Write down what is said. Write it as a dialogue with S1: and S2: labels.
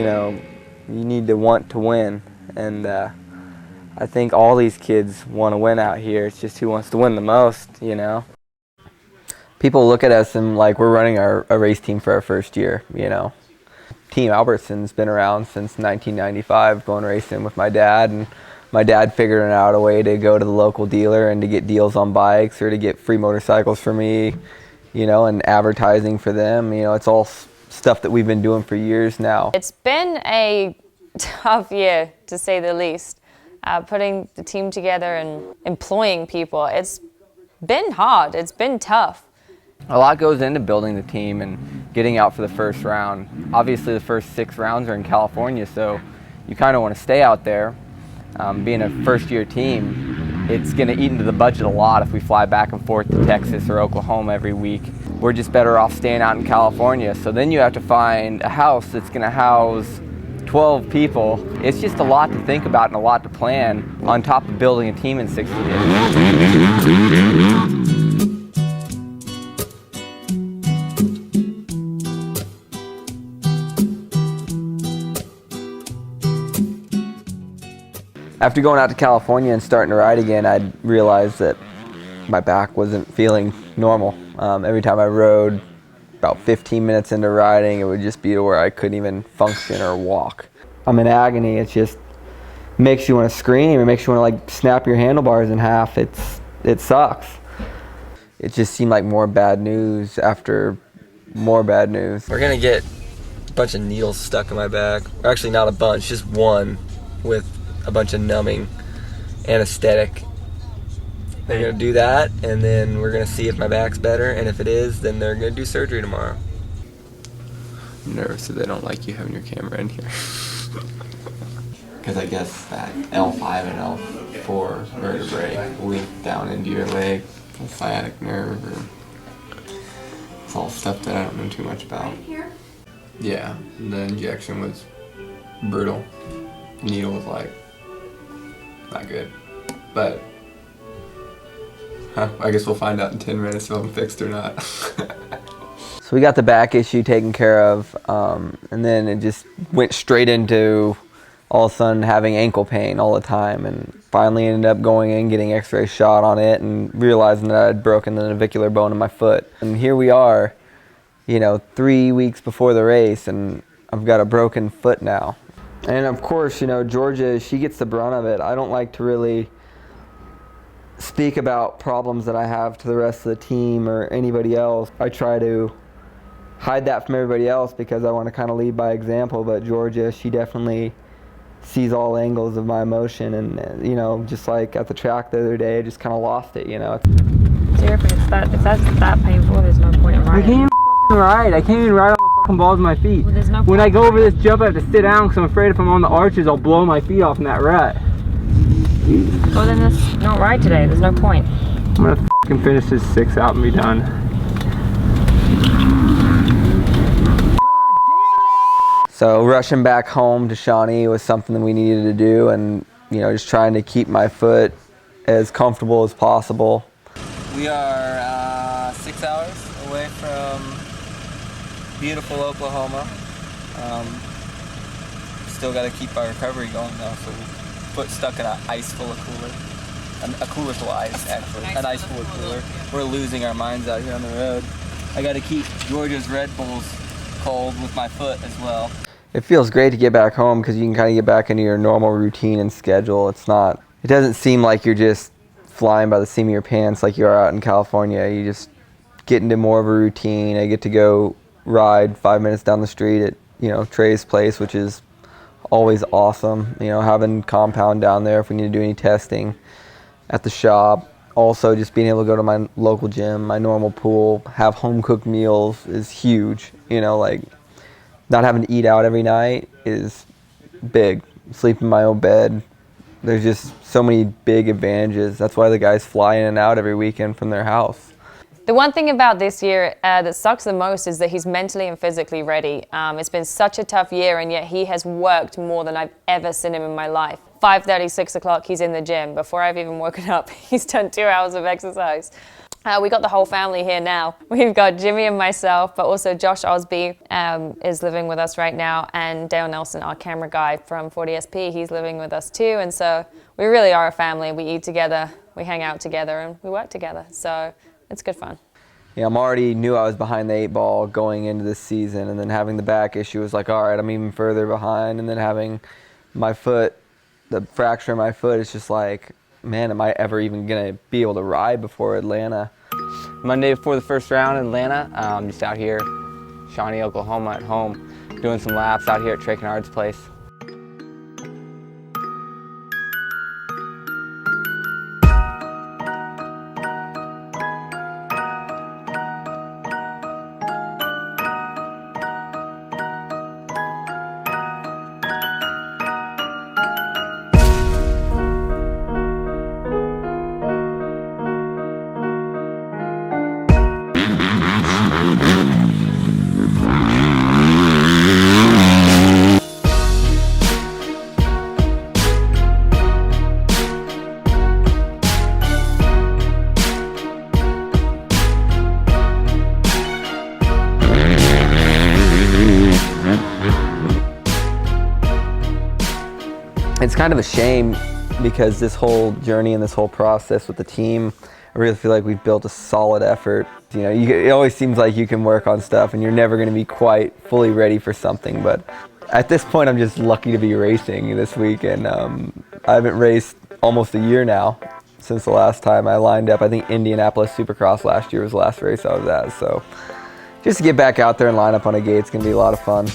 S1: know, you need to want to win. And I think all these kids want to win out here. It's just who wants to win the most, you know. People look at us and like we're running a race team for our first year, you know. Team Albertson's been around since 1995, going racing with my dad, and my dad figured out a way to go to the local dealer and to get deals on bikes or to get free motorcycles for me, you know, and advertising for them. You know, it's all stuff that we've been doing for years now.
S2: It's been a tough year, to say the least. Putting the team together and employing people, it's been hard, it's been tough.
S1: A lot goes into building the team and getting out for the first round. Obviously the first 6 rounds are in California, so you kind of want to stay out there. Being a first-year team, it's going to eat into the budget a lot if we fly back and forth to Texas or Oklahoma every week. We're just better off staying out in California. So then you have to find a house that's going to house 12 people. It's just a lot to think about and a lot to plan on top of building a team in 60 days. After going out to California and starting to ride again, I realized that my back wasn't feeling normal. Every time I rode, about 15 minutes into riding, it would just be to where I couldn't even function or walk. I'm in agony. It just makes you want to scream. It makes you want to like snap your handlebars in half. It sucks. It just seemed like more bad news after more bad news. We're gonna get a bunch of needles stuck in my back. Or actually not a bunch, just one with a bunch of numbing anesthetic. They're gonna do that, and then we're gonna see if my back's better, and if it is, then they're gonna do surgery tomorrow. I'm nervous that they don't like you having your camera in here. Because I guess that L5 and L4 vertebrae link down into your leg, the sciatic nerve, or it's all stuff that I don't know too much about. Yeah, the injection was brutal. The needle was like not good, but I guess we'll find out in 10 minutes if I'm fixed or not. So we got the back issue taken care of, and then it just went straight into all of a sudden having ankle pain all the time, and finally ended up going in, getting x-ray shot on it, and realizing that I had broken the navicular bone in my foot. And here we are, you know, 3 weeks before the race, and I've got a broken foot now. And of course, you know, Georgia, she gets the brunt of it. I don't like to really speak about problems that I have to the rest of the team or anybody else. I try to hide that from everybody else because I want to kind of lead by example, but Georgia, she definitely sees all angles of my emotion, and you know, just like at the track the other day, I just kind of lost it, you know.
S2: Seriously, if that's that painful, there's no point in riding.
S1: I can't even ride. I can't even ride on my fucking balls of my feet.
S2: Well, no
S1: when I go over this jump, I have to sit down because I'm afraid if I'm on the arches, I'll blow my feet off in that rut.
S2: Well, then let's not ride today. There's no point.
S1: I'm gonna fucking finish this 6 out and be done. So rushing back home to Shawnee was something that we needed to do, and you know, just trying to keep my foot as comfortable as possible. We are 6 hours away from beautiful Oklahoma. Still got to keep our recovery going though, so foot stuck in an ice full of cooler. A cooler full of ice, actually. An ice full of cooler. We're losing our minds out here on the road. I got to keep Georgia's Red Bulls cold with my foot as well. It feels great to get back home because you can kind of get back into your normal routine and schedule. It doesn't seem like you're just flying by the seam of your pants like you are out in California. You just get into more of a routine. I get to go ride 5 minutes down the street at, you know, Trey's place, which is always awesome. You know, having compound down there if we need to do any testing at the shop. Also, just being able to go to my local gym, my normal pool, have home-cooked meals is huge. You know, like, not having to eat out every night is big. Sleep in my own bed. There's just so many big advantages. That's why the guys fly in and out every weekend from their house.
S2: The one thing about this year that sucks the most is that he's mentally and physically ready. It's been such a tough year, and yet he has worked more than I've ever seen him in my life. 5:30, 6 o'clock, he's in the gym. Before I've even woken up, he's done 2 hours of exercise. We got the whole family here now. We've got Jimmy and myself, but also Josh Osby is living with us right now, and Dale Nelson, our camera guy from 40SP, he's living with us too. And so we really are a family. We eat together, we hang out together, and we work together. So it's good fun.
S1: Yeah, I'm already knew I was behind the 8 ball going into this season, and then having the back issue was like, all right, I'm even further behind. And then having my foot, the fracture in my foot, it's just like, man, am I ever even going to be able to ride before Atlanta?
S3: Monday before the first round in Atlanta, just out here, Shawnee, Oklahoma at home, doing some laps out here at Trey Kennard's place.
S1: It's kind of a shame because this whole journey and this whole process with the team, I really feel like we've built a solid effort. You know, it always seems like you can work on stuff and you're never going to be quite fully ready for something, but at this point I'm just lucky to be racing this week, and I haven't raced almost a year now since the last time I lined up. I think Indianapolis Supercross last year was the last race I was at, so just to get back out there and line up on a gate, it's going to be a lot of fun.